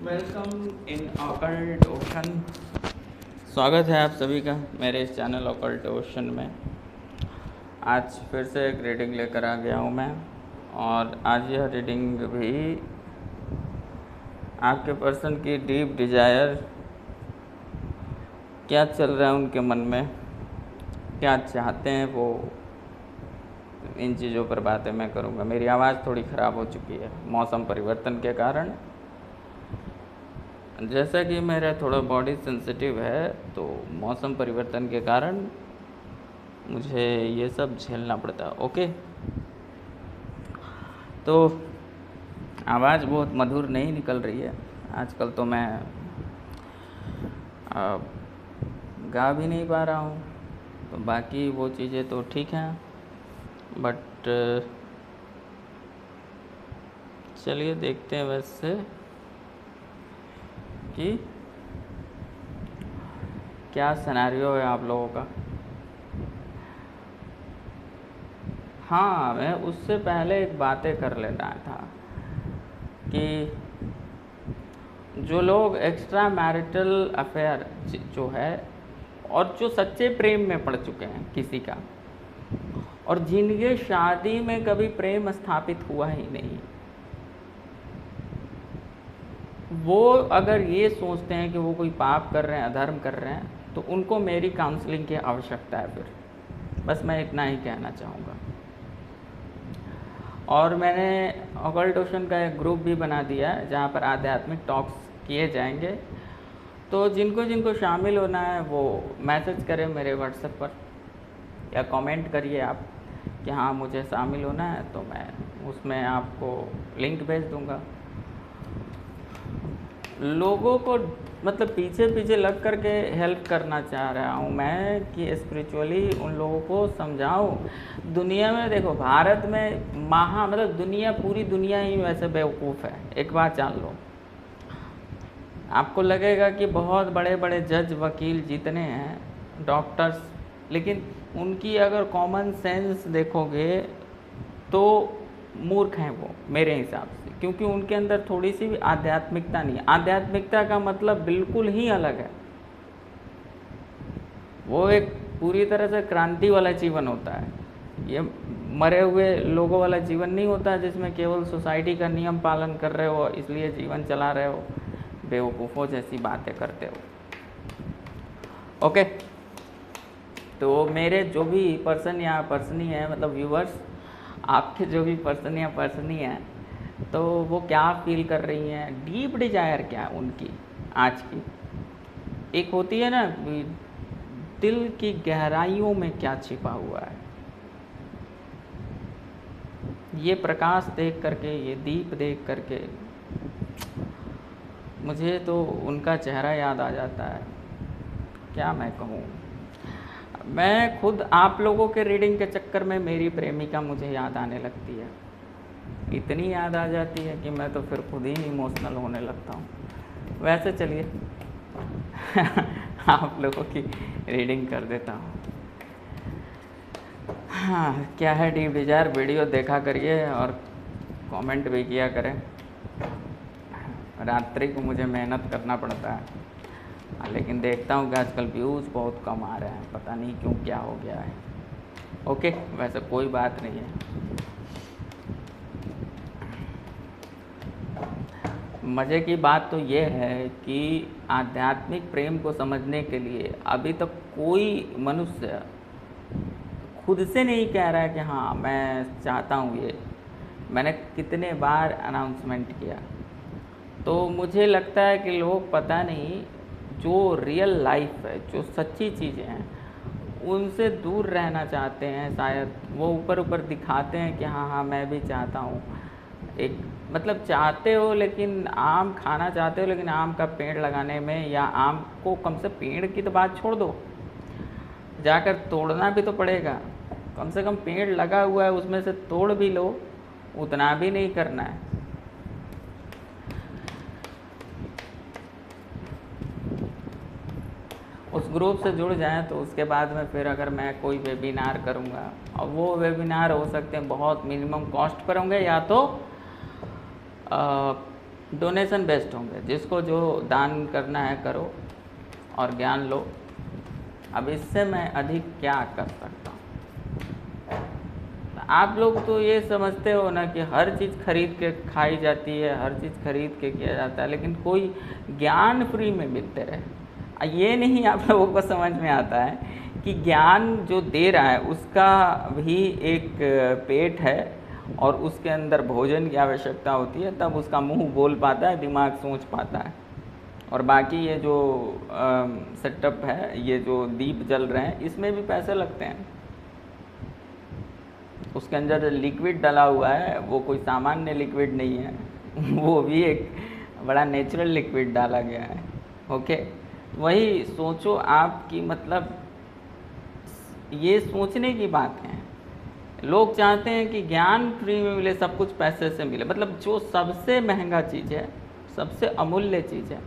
Welcome in occult ocean. स्वागत है आप सभी का मेरे इस चैनल ऑकल्ट ओशन में। आज फिर से एक रीडिंग लेकर आ गया हूँ मैं, और आज यह रीडिंग भी आपके पर्सन की डीप डिज़ायर, क्या चल रहा है उनके मन में, क्या चाहते हैं वो, इन चीज़ों पर बातें मैं करूँगा। मेरी आवाज़ थोड़ी ख़राब हो चुकी है मौसम परिवर्तन के कारण। जैसा कि मेरा थोड़ा बॉडी सेंसिटिव है, तो मौसम परिवर्तन के कारण मुझे ये सब झेलना पड़ता है। ओके, तो आवाज़ बहुत मधुर नहीं निकल रही है आजकल। तो मैं गा भी नहीं पा रहा हूँ, तो बाकी वो चीज़ें तो ठीक हैं, बट चलिए देखते हैं वैसे कि क्या सिनेरियो है आप लोगों का। हाँ, मैं उससे पहले एक बातें कर लेना था कि जो लोग एक्स्ट्रा मैरिटल अफेयर जो है, और जो सच्चे प्रेम में पड़ चुके हैं किसी का, और जिनके शादी में कभी प्रेम स्थापित हुआ ही नहीं, वो अगर ये सोचते हैं कि वो कोई पाप कर रहे हैं, अधर्म कर रहे हैं, तो उनको मेरी काउंसलिंग की आवश्यकता है। फिर बस मैं इतना ही कहना चाहूँगा। और मैंने ऑकल्ट ओशन का एक ग्रुप भी बना दिया है जहाँ पर आध्यात्मिक टॉक्स किए जाएंगे। तो जिनको जिनको शामिल होना है वो मैसेज करें मेरे व्हाट्सएप पर, या कमेंट करिए आप कि हाँ मुझे शामिल होना है, तो मैं उसमें आपको लिंक भेज दूँगा। लोगों को मतलब पीछे पीछे लग कर के हेल्प करना चाह रहा हूँ मैं कि स्पिरिचुअली उन लोगों को समझाऊँ। दुनिया में देखो, भारत में मतलब दुनिया, पूरी दुनिया ही वैसे बेवकूफ़ है। एक बात जान लो, आपको लगेगा कि बहुत बड़े बड़े जज, वकील जितने हैं, डॉक्टर्स, लेकिन उनकी अगर कॉमन सेंस देखोगे तो मूर्ख हैं वो मेरे हिसाब से, क्योंकि उनके अंदर थोड़ी सी भी आध्यात्मिकता नहीं है। आध्यात्मिकता का मतलब बिल्कुल ही अलग है। वो एक पूरी तरह से क्रांति वाला जीवन होता है। ये मरे हुए लोगों वाला जीवन नहीं होता जिसमें केवल सोसाइटी का नियम पालन कर रहे हो इसलिए जीवन चला रहे हो, बेवकूफ़ों जैसी बातें करते हो। ओके, तो मेरे जो भी पर्सन या पर्सनी है, मतलब व्यूअर्स, आपके जो भी पर्सन या पर्सनी है, तो वो क्या फील कर रही हैं, डीप डिजायर क्या है उनकी आज की। एक होती है ना, दिल की गहराइयों में क्या छिपा हुआ है। ये प्रकाश देख करके, ये दीप देख करके मुझे तो उनका चेहरा याद आ जाता है। क्या मैं कहूँ, मैं खुद आप लोगों के रीडिंग के चक्कर में मेरी प्रेमिका मुझे याद आने लगती है। इतनी याद आ जाती है कि मैं तो फिर खुद ही इमोशनल होने लगता हूँ। वैसे चलिए आप लोगों की रीडिंग कर देता हूँ। हाँ, क्या है डीप डिजायर, वीडियो देखा करिए और कमेंट भी किया करें। रात्रि को मुझे मेहनत करना पड़ता है, लेकिन देखता हूँ कि आजकल व्यूज़ बहुत कम आ रहे हैं, पता नहीं क्यों, क्या हो गया है। ओके, वैसे कोई बात नहीं है। मज़े की बात तो ये है कि आध्यात्मिक प्रेम को समझने के लिए अभी तक कोई मनुष्य खुद से नहीं कह रहा है कि हाँ मैं चाहता हूँ ये। मैंने कितने बार अनाउंसमेंट किया, तो मुझे लगता है कि लोग पता नहीं, जो रियल लाइफ है, जो सच्ची चीज़ें हैं, उनसे दूर रहना चाहते हैं शायद। वो ऊपर ऊपर दिखाते हैं कि हाँ हाँ मैं भी चाहता हूँ, एक मतलब चाहते हो, लेकिन आम खाना चाहते हो, लेकिन आम का पेड़ लगाने में, या आम को कम से पेड़ की तो बात छोड़ दो, जाकर तोड़ना भी तो पड़ेगा। कम से कम पेड़ लगा हुआ है उसमें से तोड़ भी लो, उतना भी नहीं करना है। उस ग्रुप से जुड़ जाएं तो उसके बाद में फिर अगर मैं कोई वेबिनार करूँगा, और वो वेबिनार हो सकते हैं बहुत मिनिमम कॉस्ट पर होंगे, या तो डोनेशन बेस्ट होंगे, जिसको जो दान करना है करो और ज्ञान लो। अब इससे मैं अधिक क्या कर सकता हूँ? आप लोग तो ये समझते हो ना कि हर चीज़ खरीद के खाई जाती है, हर चीज़ खरीद के किया जाता है, लेकिन कोई ज्ञान फ्री में मिलते रहे, ये नहीं आप लोगों को समझ में आता है कि ज्ञान जो दे रहा है उसका भी एक पेट है और उसके अंदर भोजन की आवश्यकता होती है, तब उसका मुंह बोल पाता है, दिमाग सोच पाता है। और बाकी ये जो सेटअप है, ये जो दीप जल रहे हैं, इसमें भी पैसे लगते हैं। उसके अंदर लिक्विड डाला हुआ है, वो कोई सामान्य लिक्विड नहीं है वो भी एक बड़ा नेचुरल लिक्विड डाला गया है। ओके, वही सोचो आपकी, मतलब ये सोचने की बात है। लोग चाहते हैं कि ज्ञान फ्री में मिले, सब कुछ पैसे से मिले, मतलब जो सबसे महंगा चीज़ है, सबसे अमूल्य चीज़ है,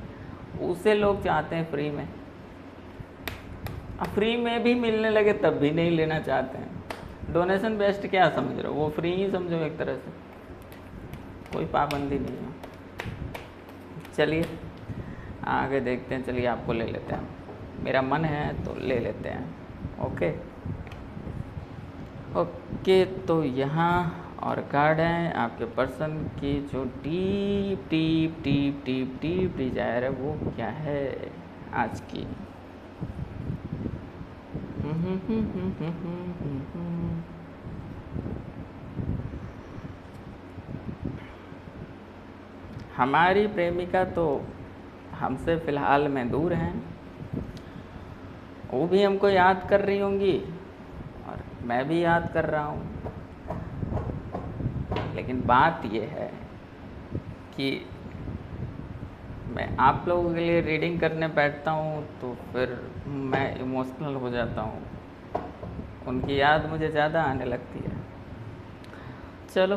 उसे लोग चाहते हैं फ्री में। अब फ्री में भी मिलने लगे तब भी नहीं लेना चाहते हैं। डोनेशन बेस्ट क्या समझ रहे हो? वो फ्री ही समझो एक तरह से, कोई पाबंदी नहीं है। चलिए आगे देखते हैं, चलिए आपको ले लेते हैं, मेरा मन है तो ले लेते हैं। ओके ओके, तो यहाँ और कार्ड है आपके पर्सन की जो deep deep deep deep deep Dzire है, वो क्या है आज की? हमारी प्रेमिका तो हमसे फ़िलहाल में दूर हैं, वो भी हमको याद कर रही होंगी और मैं भी याद कर रहा हूँ। लेकिन बात ये है कि मैं आप लोगों के लिए रीडिंग करने बैठता हूँ तो फिर मैं इमोशनल हो जाता हूँ, उनकी याद मुझे ज़्यादा आने लगती है। चलो,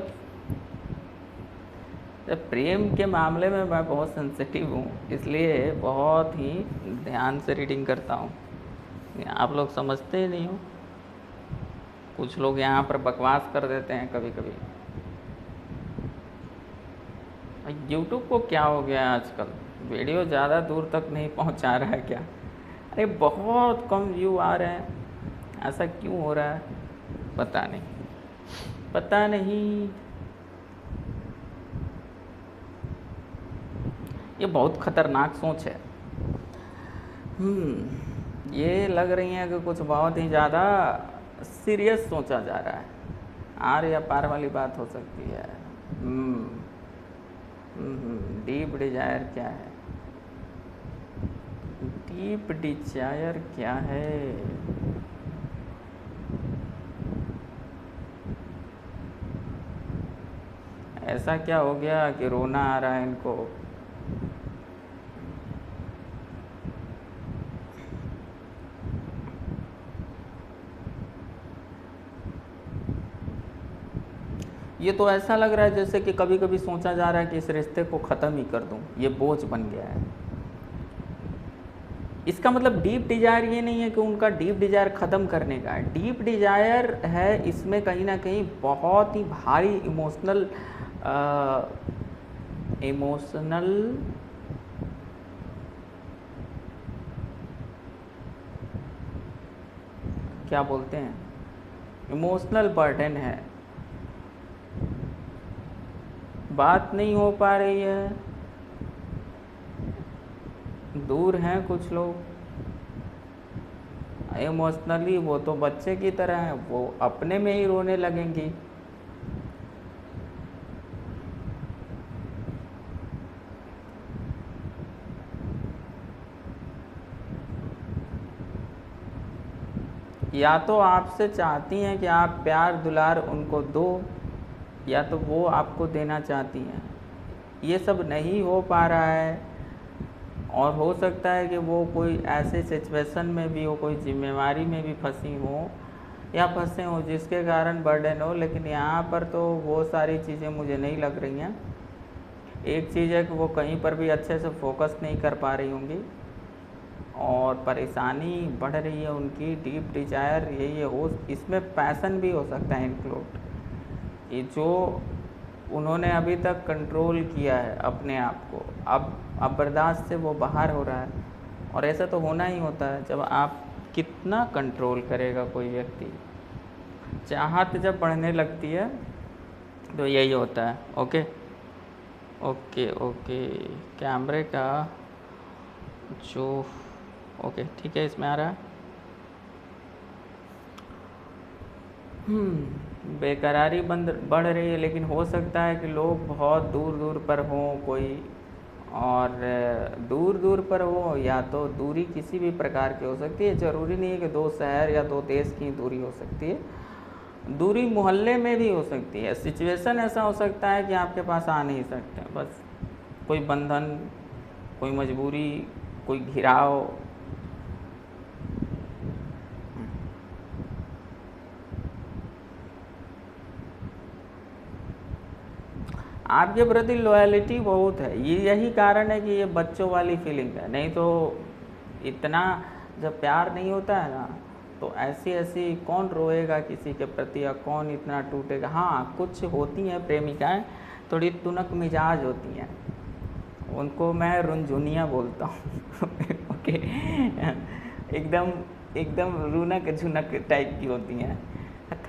प्रेम के मामले में मैं बहुत सेंसिटिव हूँ, इसलिए बहुत ही ध्यान से रीडिंग करता हूँ। आप लोग समझते ही नहीं हो, कुछ लोग यहाँ पर बकवास कर देते हैं कभी कभी। YouTube को क्या हो गया आजकल, वीडियो ज़्यादा दूर तक नहीं पहुँचा रहा है क्या? अरे बहुत कम व्यू आ रहे हैं, ऐसा क्यों हो रहा है? पता नहीं, पता नहीं। ये बहुत खतरनाक सोच है। ये लग रही है कि कुछ बहुत ही ज़्यादा सीरियस सोचा जा रहा है, आर या पार वाली बात हो सकती है। डीप डिजायर क्या है? डीप डिजायर क्या है? ऐसा क्या हो गया कि रोना आ रहा है इनको? ये तो ऐसा लग रहा है जैसे कि कभी कभी सोचा जा रहा है कि इस रिश्ते को ख़त्म ही कर दूं, ये बोझ बन गया है। इसका मतलब डीप डिजायर ये नहीं है कि उनका डीप डिजायर ख़त्म करने का है। डीप डिजायर है इसमें कहीं ना कहीं बहुत ही भारी इमोशनल क्या बोलते हैं, इमोशनल बर्डन है। बात नहीं हो पा रही है, दूर हैं कुछ लोग इमोशनली, वो तो बच्चे की तरह हैं, वो अपने में ही रोने लगेंगी। या तो आपसे चाहती हैं कि आप प्यार दुलार उनको दो, या तो वो आपको देना चाहती हैं। ये सब नहीं हो पा रहा है, और हो सकता है कि वो कोई ऐसे सिचुएशन में भी हो, कोई जिम्मेवारी में भी फंसी हो या फंसे हो जिसके कारण बर्डन हो। लेकिन यहाँ पर तो वो सारी चीज़ें मुझे नहीं लग रही हैं। एक चीज़ है कि वो कहीं पर भी अच्छे से फोकस नहीं कर पा रही होंगी और परेशानी बढ़ रही है उनकी। डीप डिजायर ये हो, इसमें पैसन भी हो सकता है इंक्लूड। ये जो उन्होंने अभी तक कंट्रोल किया है अपने आप को, अब बर्दाश्त से वो बाहर हो रहा है। और ऐसा तो होना ही होता है, जब आप कितना कंट्रोल करेगा कोई व्यक्ति। चाहत जब बढ़ने लगती है तो यही होता है। ओके ओके ओके, कैमरे का जो ओके ठीक है, इसमें आ रहा है। बेकरारी बढ़ रही है, लेकिन हो सकता है कि लोग बहुत दूर दूर पर हों कोई, और दूर दूर पर हो या तो दूरी किसी भी प्रकार की हो सकती है। ज़रूरी नहीं है कि 2 शहर या 2 देश की दूरी हो सकती है, दूरी मोहल्ले में भी हो सकती है। सिचुएशन ऐसा हो सकता है कि आपके पास आ नहीं सकते, बस कोई बंधन, कोई मजबूरी, कोई घिराव। आपके प्रति लॉयलिटी बहुत है, ये यही कारण है कि ये बच्चों वाली फीलिंग है। नहीं तो इतना जब प्यार नहीं होता है ना, तो ऐसी ऐसी कौन रोएगा किसी के प्रति, या कौन इतना टूटेगा। हाँ, कुछ होती हैं प्रेमिकाएं थोड़ी तुनक मिजाज होती हैं, उनको मैं रुनझुनिया बोलता हूँ ओके, एकदम एकदम रुनक झुनक टाइप की होती हैं।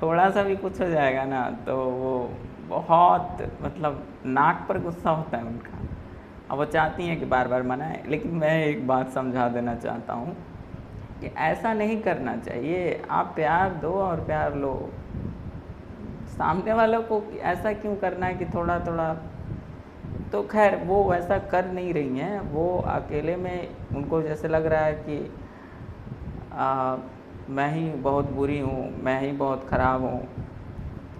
थोड़ा सा भी कुछ हो जाएगा ना तो वो बहुत, मतलब नाक पर गुस्सा होता है उनका। अब वो चाहती हैं कि बार बार मनाएं, लेकिन मैं एक बात समझा देना चाहता हूँ कि ऐसा नहीं करना चाहिए। आप प्यार दो और प्यार लो, सामने वालों को ऐसा क्यों करना है कि थोड़ा थोड़ा। तो खैर वो वैसा कर नहीं रही हैं, वो अकेले में उनको जैसे लग रहा है कि मैं ही बहुत बुरी हूँ, मैं ही बहुत ख़राब हूँ,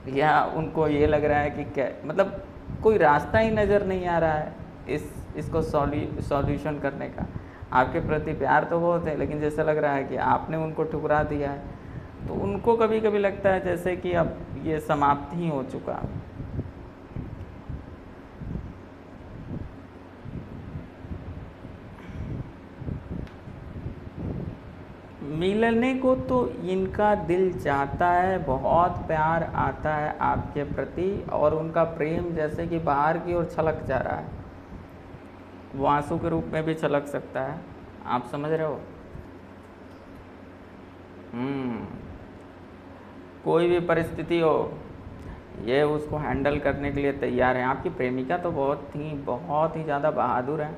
या उनको ये लग रहा है कि क्या, मतलब कोई रास्ता ही नज़र नहीं आ रहा है इसको सॉल्यूशन करने का। आपके प्रति प्यार तो बहुत है, लेकिन जैसा लग रहा है कि आपने उनको ठुकरा दिया है, तो उनको कभी कभी लगता है जैसे कि अब ये समाप्त ही हो चुका। मिलने को तो इनका दिल चाहता है, बहुत प्यार आता है आपके प्रति, और उनका प्रेम जैसे कि बाहर की ओर छलक जा रहा है, वो आंसू के रूप में भी छलक सकता है। आप समझ रहे हो? कोई भी परिस्थिति हो, ये उसको हैंडल करने के लिए तैयार है। आपकी प्रेमिका तो बहुत ही ज़्यादा बहादुर है।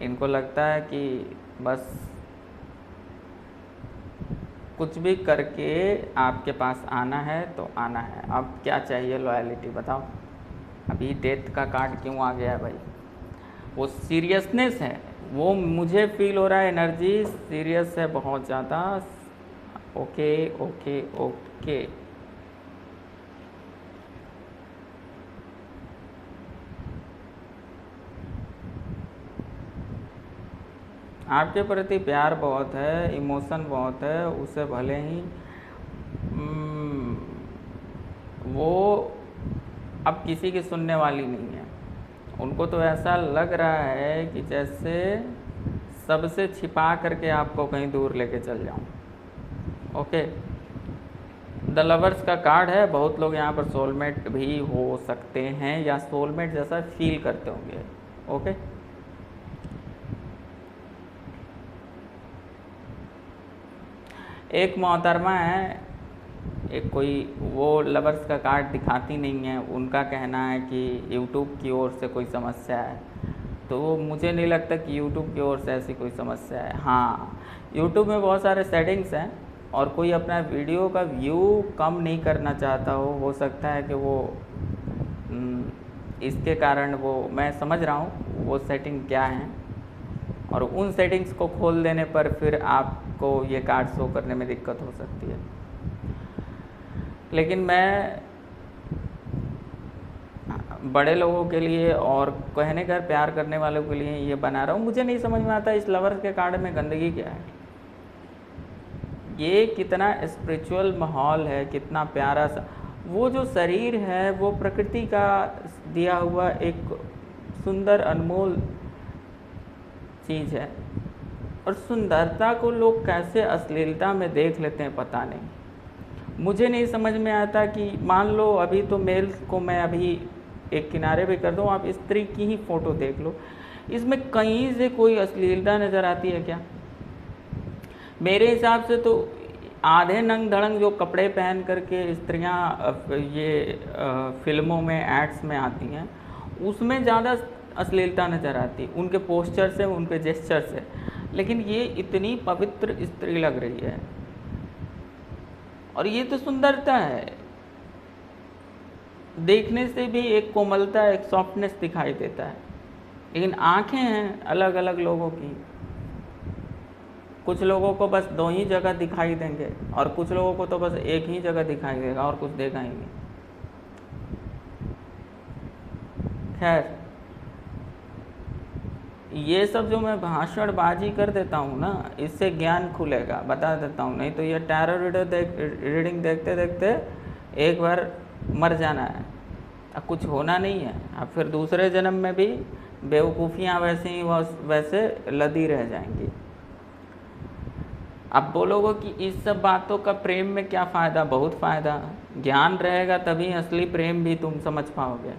इनको लगता है कि बस कुछ भी करके आपके पास आना है तो आना है। अब क्या चाहिए लॉयलिटी, बताओ। अभी डेथ का कार्ड क्यों आ गया है भाई? वो सीरियसनेस है, वो मुझे फील हो रहा है, एनर्जी सीरियस है बहुत ज़्यादा। ओके ओके ओके, आपके प्रति प्यार बहुत है, इमोशन बहुत है, उसे भले ही वो अब किसी की सुनने वाली नहीं है। उनको तो ऐसा लग रहा है कि जैसे सबसे छिपा करके आपको कहीं दूर लेके चल जाऊं। ओके, द लवर्स का कार्ड है। बहुत लोग यहाँ पर सोलमेट भी हो सकते हैं, या सोलमेट जैसा फील करते होंगे। ओके, एक मोहतरमा है, एक कोई, वो लवर्स का कार्ड दिखाती नहीं है। उनका कहना है कि यूट्यूब की ओर से कोई समस्या है, तो मुझे नहीं लगता कि यूट्यूब की ओर से ऐसी कोई समस्या है। हाँ, यूट्यूब में बहुत सारे सेटिंग्स हैं, और कोई अपना वीडियो का व्यू कम नहीं करना चाहता हो सकता है कि वो इसके कारण, वो मैं समझ रहा हूँ वो सेटिंग क्या है, और उन सेटिंग्स को खोल देने पर फिर आपको ये कार्ड शो करने में दिक्कत हो सकती है। लेकिन मैं बड़े लोगों के लिए और कहने का प्यार करने वालों के लिए ये बना रहा हूँ। मुझे नहीं समझ में आता इस लवर्स के कार्ड में गंदगी क्या है। ये कितना स्पिरिचुअल माहौल है, कितना प्यारा सा। वो जो शरीर है वो प्रकृति का दिया हुआ एक सुंदर अनमोल चीज़ है, और सुंदरता को लोग कैसे अश्लीलता में देख लेते हैं पता नहीं। मुझे नहीं समझ में आता कि मान लो अभी तो मेल को मैं अभी एक किनारे पे कर दो, आप स्त्री की ही फ़ोटो देख लो, इसमें कहीं से कोई अश्लीलता नज़र आती है क्या? मेरे हिसाब से तो आधे नंग धड़ंग जो कपड़े पहन करके स्त्रियां ये फिल्मों में, एड्स में आती हैं, उसमें ज़्यादा अश्लीलता नज़र आती, उनके पोस्चर से, उनके जेस्चर से। लेकिन ये इतनी पवित्र स्त्री लग रही है, और ये तो सुंदरता है, देखने से भी एक कोमलता, एक सॉफ्टनेस दिखाई देता है। लेकिन आंखें हैं अलग अलग लोगों की, कुछ लोगों को बस 2 ही जगह दिखाई देंगे, और कुछ लोगों को तो बस एक ही जगह दिखाई देगा और कुछ देखा ही नहीं। खैर, ये सब जो मैं भाषणबाजी कर देता हूँ ना, इससे ज्ञान खुलेगा, बता देता हूँ। नहीं तो ये टैरो रीडिंग देखते देखते एक बार मर जाना है, अब कुछ होना नहीं है। अब फिर दूसरे जन्म में भी बेवकूफ़ियाँ वैसे ही वैसे लदी रह जाएंगी। अब बोलोगे कि इस सब बातों का प्रेम में क्या फ़ायदा? बहुत फ़ायदा। ज्ञान रहेगा तभी असली प्रेम भी तुम समझ पाओगे।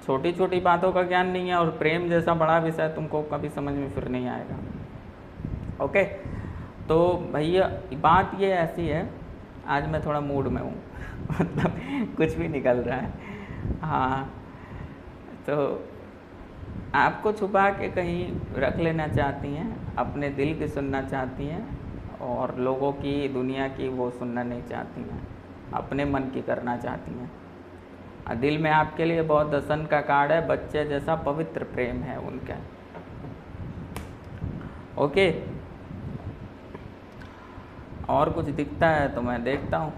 छोटी छोटी बातों का ज्ञान नहीं है, और प्रेम जैसा बड़ा विषय तुमको कभी समझ में फिर नहीं आएगा। ओके, तो भैया बात ये ऐसी है, आज मैं थोड़ा मूड में हूँ मतलब कुछ भी निकल रहा है। हाँ, तो आपको छुपा के कहीं रख लेना चाहती हैं, अपने दिल की सुनना चाहती हैं, और लोगों की, दुनिया की वो सुनना नहीं चाहती हैं, अपने मन की करना चाहती हैं। दिल में आपके लिए बहुत दसन का कार्ड है, बच्चे जैसा पवित्र प्रेम है उनका। ओके, और कुछ दिखता है तो मैं देखता हूँ।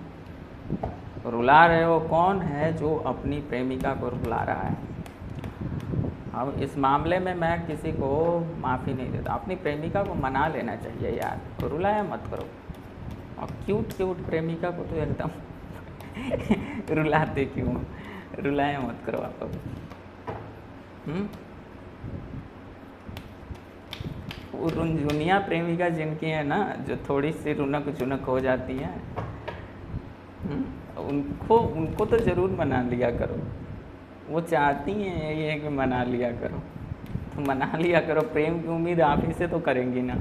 रुला रहे हो, कौन है जो अपनी प्रेमिका को रुला रहा है? अब इस मामले में मैं किसी को माफ़ी नहीं देता। अपनी प्रेमिका को मना लेना चाहिए यार, तो रुलाया मत करो। और क्यूट प्रेमिका को तो एकदम रुलाते क्यों? रुलाया मत करो आप लोग। वो रुनझुनिया प्रेमिका जिनकी है ना, जो थोड़ी सी रुनक झुनक हो जाती है, उनको तो ज़रूर मना लिया करो। वो चाहती हैं ये कि मना लिया करो, तो मना लिया करो। प्रेम की उम्मीद आप ही से तो करेंगी ना।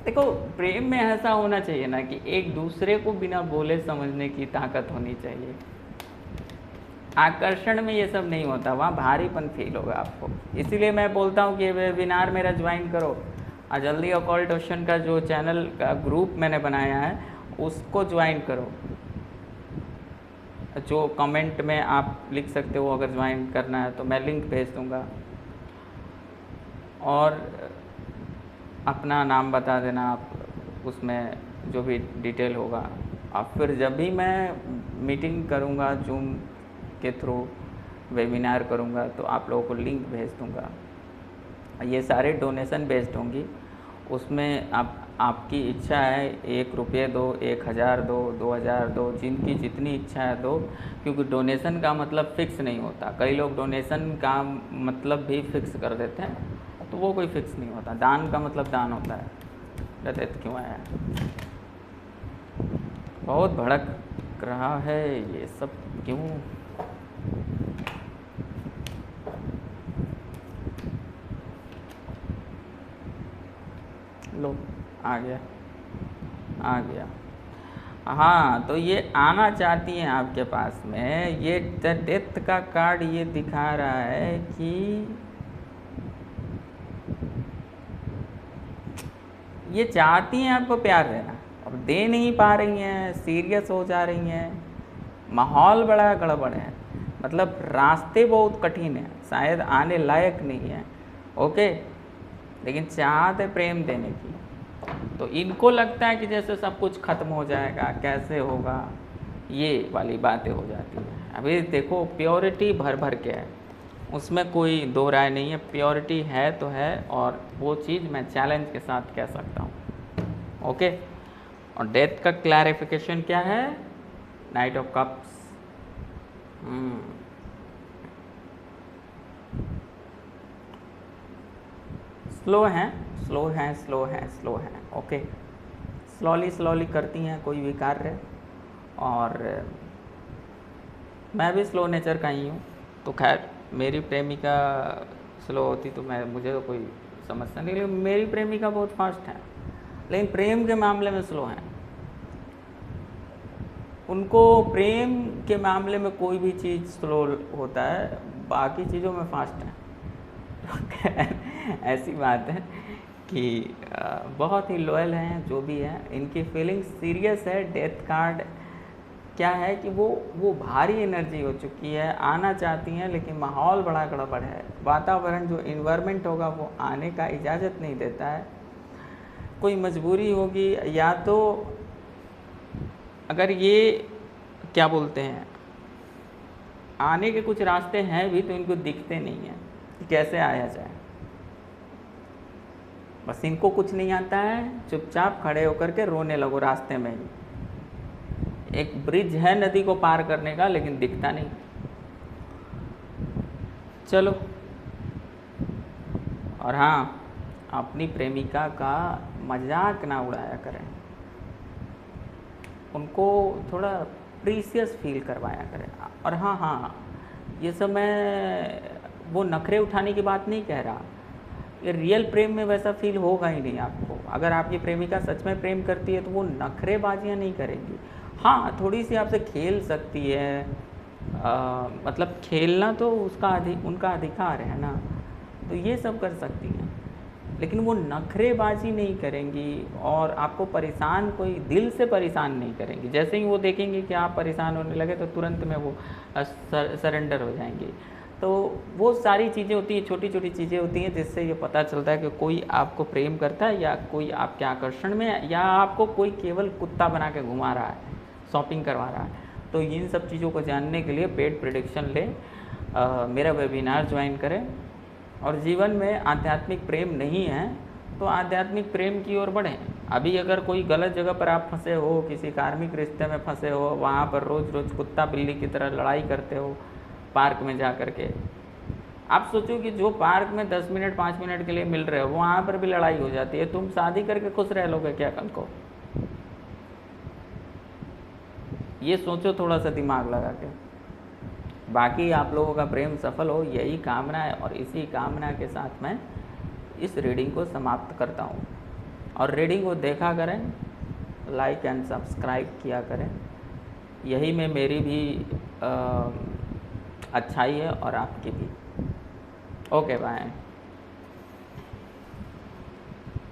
देखो, प्रेम में ऐसा होना चाहिए ना कि एक दूसरे को बिना बोले समझने की ताकत होनी चाहिए। आकर्षण में ये सब नहीं होता, वहाँ भारीपन फील होगा आपको। इसीलिए मैं बोलता हूँ कि वेबिनार मेरा ज्वाइन करो, और जल्दी ऑकल्ट ओशन का जो चैनल का ग्रुप मैंने बनाया है उसको ज्वाइन करो। जो कमेंट में आप लिख सकते हो, अगर ज्वाइन करना है तो मैं लिंक भेज दूँगा, और अपना नाम बता देना आप, उसमें जो भी डिटेल होगा। अब फिर जब भी मैं मीटिंग करूँगा, जूम के थ्रू वेबिनार करूँगा, तो आप लोगों को लिंक भेज दूँगा। ये सारे डोनेशन बेस्ड होंगी, उसमें आपकी इच्छा है, 1 रुपये दो, 1000 दो, 2000 दो, जिनकी जितनी इच्छा है दो। क्योंकि डोनेशन का मतलब फ़िक्स नहीं होता। कई लोग डोनेशन का मतलब भी फिक्स कर देते हैं, तो वो कोई फिक्स नहीं होता। दान का मतलब दान होता है। डरते क्यों आया? बहुत भड़क रहा है ये सब क्यों? लो, आ गया। हाँ, तो ये आना चाहती हैं आपके पास में। ये डेथ का कार्ड ये दिखा रहा है कि ये चाहती हैं आपको प्यार देना, अब दे नहीं पा रही हैं, सीरियस हो जा रही हैं, माहौल बड़ा गड़बड़ है, मतलब रास्ते बहुत कठिन हैं, शायद आने लायक नहीं है। ओके, लेकिन चाहत है प्रेम देने की। तो इनको लगता है कि जैसे सब कुछ ख़त्म हो जाएगा, कैसे होगा, ये वाली बातें हो जाती हैं। अभी देखो, प्योरिटी भर भर के है, उसमें कोई दो राय नहीं है। प्योरिटी है तो है, और वो चीज़ मैं चैलेंज के साथ कह सकता हूँ। ओके, और डेथ का क्लैरिफिकेशन क्या है? Night of cups. स्लो हैं। ओके, स्लोली करती हैं कोई भी कार्य, और मैं भी स्लो नेचर का ही हूँ, तो खैर मेरी प्रेमिका स्लो होती तो मुझे तो कोई समस्या नहीं, लेकिन मेरी प्रेमिका बहुत फास्ट है, लेकिन प्रेम के मामले में स्लो हैं। उनको प्रेम के मामले में कोई भी चीज़ स्लो होता है, बाकी चीज़ों में फास्ट है। ऐसी बात है कि बहुत ही लॉयल हैं, जो भी है इनकी फीलिंग सीरियस है। डेथ कार्ड क्या है कि वो भारी एनर्जी हो चुकी है, आना चाहती हैं लेकिन माहौल बड़ा गड़बड़ है, वातावरण जो इन्वायरमेंट होगा वो आने का इजाज़त नहीं देता है। कोई मजबूरी होगी, या तो अगर ये क्या बोलते हैं आने के कुछ रास्ते हैं भी तो इनको दिखते नहीं हैं कि कैसे आया जाए, बस इनको कुछ नहीं आता है, चुपचाप खड़े होकर के रोने लगो रास्ते में ही। एक ब्रिज है नदी को पार करने का, लेकिन दिखता नहीं। चलो, और हाँ, अपनी प्रेमिका का मजाक ना उड़ाया करें, उनको थोड़ा प्रीसियस फील करवाया करें। और हाँ, ये सब मैं वो नखरे उठाने की बात नहीं कह रहा, ये रियल प्रेम में वैसा फील होगा ही नहीं आपको। अगर आपकी प्रेमिका सच में प्रेम करती है तो वो नखरेबाजियाँ नहीं करेंगी। हाँ, थोड़ी सी आपसे खेल सकती है, मतलब खेलना तो उनका अधिकार है ना, तो ये सब कर सकती हैं, लेकिन वो नखरेबाजी नहीं करेंगी और आपको परेशान, कोई दिल से परेशान नहीं करेंगी। जैसे ही वो देखेंगे कि आप परेशान होने लगे तो तुरंत में वो सरेंडर हो जाएंगी। तो वो सारी चीज़ें होती हैं, छोटी छोटी चीज़ें होती हैं जिससे ये पता चलता है कि कोई आपको प्रेम करता है या कोई आपके आकर्षण में है, या आपको कोई केवल कुत्ता बना के घुमा रहा है, शॉपिंग करवा रहा है। तो इन सब चीज़ों को जानने के लिए पेड प्रेडिक्शन लें, मेरा वेबिनार ज्वाइन करें। और जीवन में आध्यात्मिक प्रेम नहीं है तो आध्यात्मिक प्रेम की ओर बढ़ें। अभी अगर कोई गलत जगह पर आप फंसे हो, किसी कार्मिक रिश्ते में फंसे हो, वहाँ पर रोज़ रोज़ कुत्ता बिल्ली की तरह लड़ाई करते हो पार्क में जा कर के, आप सोचो कि जो पार्क में 10 मिनट 5 मिनट के लिए मिल रहे हो वहाँ पर भी लड़ाई हो जाती है, तुम शादी करके खुश रह लोगे क्या कल को? ये सोचो थोड़ा सा दिमाग लगा के। बाकी आप लोगों का प्रेम सफल हो, यही कामना है, और इसी कामना के साथ मैं इस रीडिंग को समाप्त करता हूँ। और रीडिंग को देखा करें, लाइक एंड सब्सक्राइब किया करें, यही में मेरी भी अच्छाई है और आपकी भी। Okay, bye.